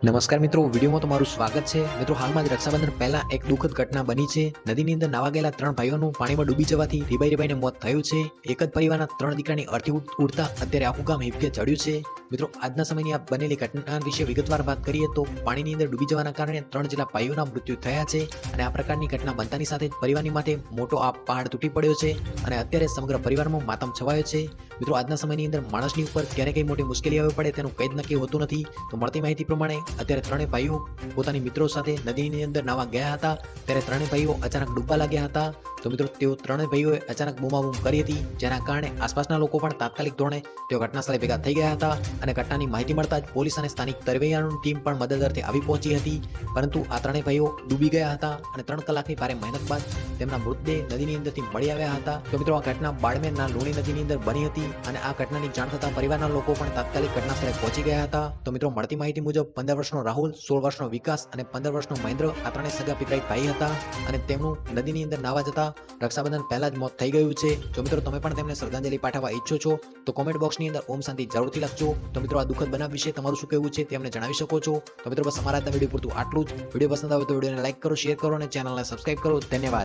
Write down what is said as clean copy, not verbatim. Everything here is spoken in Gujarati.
નમસ્કાર મિત્રો, વિડીયોમાં તમારું સ્વાગત છે. મિત્રો, હાલમાં જ રક્ષાબંધન પહેલા એક દુઃખદ ઘટના બની છે. નદીની અંદર નાવા ગયેલા 3 ભાઈઓનું પાણીમાં ડૂબી જવાથી રીબાઈને મોત થયું છે. એક જ પરિવારના 3 દીકરાની અર્થી ઉડતા અત્યારે આખું ગામ હિપકે ચડ્યું છે. મિત્રો, આજના સમયની આ બનેલી ઘટના વિશે વિગતવાર વાત કરીએ તો પાણીની અંદર ડૂબી જવાના કારણે 3 જેટલા ભાઈઓના મૃત્યુ થયા છે અને આ પ્રકારની ઘટના બનતાની સાથે જ પરિવારની માથે મોટો આ પહાડ તૂટી પડ્યો છે અને અત્યારે સમગ્ર પરિવારમાં માતમ છવાયો છે. મિત્રો, આજના સમયની અંદર માણસની ઉપર ક્યારે કઈ મોટી મુશ્કેલી આવી પડે તેનું કંઈ જ નક્કી હોતું નથી. તો મળતી માહિતી પ્રમાણે અત્યારે 3 ભાઈઓ પોતાની મિત્રો સાથે નદીની અંદર નાવા ગયા હતા ત્યારે 3 ભાઈઓ અચાનક ડૂબવા લાગ્યા હતા. તો મિત્રો, તેઓ 3 ભાઈઓએ અચાનક બૂમાબૂમ કરી હતી, જેના કારણે આસપાસના લોકો પણ તાત્કાલિક ધોરણે તેઓ ઘટના સ્થળે ભેગા થઈ ગયા હતા અને ઘટનાની માહિતી મળતા જ પોલીસ અને સ્થાનિક તરવૈયાની ટીમ પણ મદદ અર્થે આવી પહોંચી હતી. પરંતુ આ 3 ભાઈઓ ડૂબી ગયા હતા અને 3 કલાકની ભારે મહેનત બાદ તેમના મૃતદેહ નદીની અંદરથી મળી આવ્યા હતા. તો મિત્રો, આ ઘટના બાળમેરના લુણી નદીની અંદર બની હતી અને આ ઘટનાની જાણ થતાં પરિવારના લોકો પણ તાત્કાલિક ઘટના સ્થળે પહોંચી ગયા હતા. તો મિત્રો, મળતી માહિતી મુજબ 15 વર્ષનો રાહુલ, 16 વર્ષનો વિકાસ અને 15 વર્ષનો મહેન્દ્ર આ 3 સગા પિતરાઈ ભાઈ હતા અને તેમનું નદીની અંદર નાવા જતા રક્ષાબંધન પહેલા જ મોત થઈ ગયું છે. જો મિત્રો, તમે પણ તેમને શ્રદ્ધાંજલિ પાઠવવા ઈચ્છો છો તો કોમેન્ટ બોક્સની અંદર ઓમ શાંતિ જરૂરથી લખજો. તો મિત્રો, આ દુઃખદ બનાવ વિશે તમારું શું કહેવું છે તે અમને જણાવી શકો છો. તો મિત્રો, બસ અમારા આજના વિડીયો પૂરતું આટલું જ. વિડીયો પસંદ આવે તો વિડીયોને લાઈક કરો, શેર કરો અને ચેનલને સબસ્ક્રાઇબ કરો. ધન્યવાદ.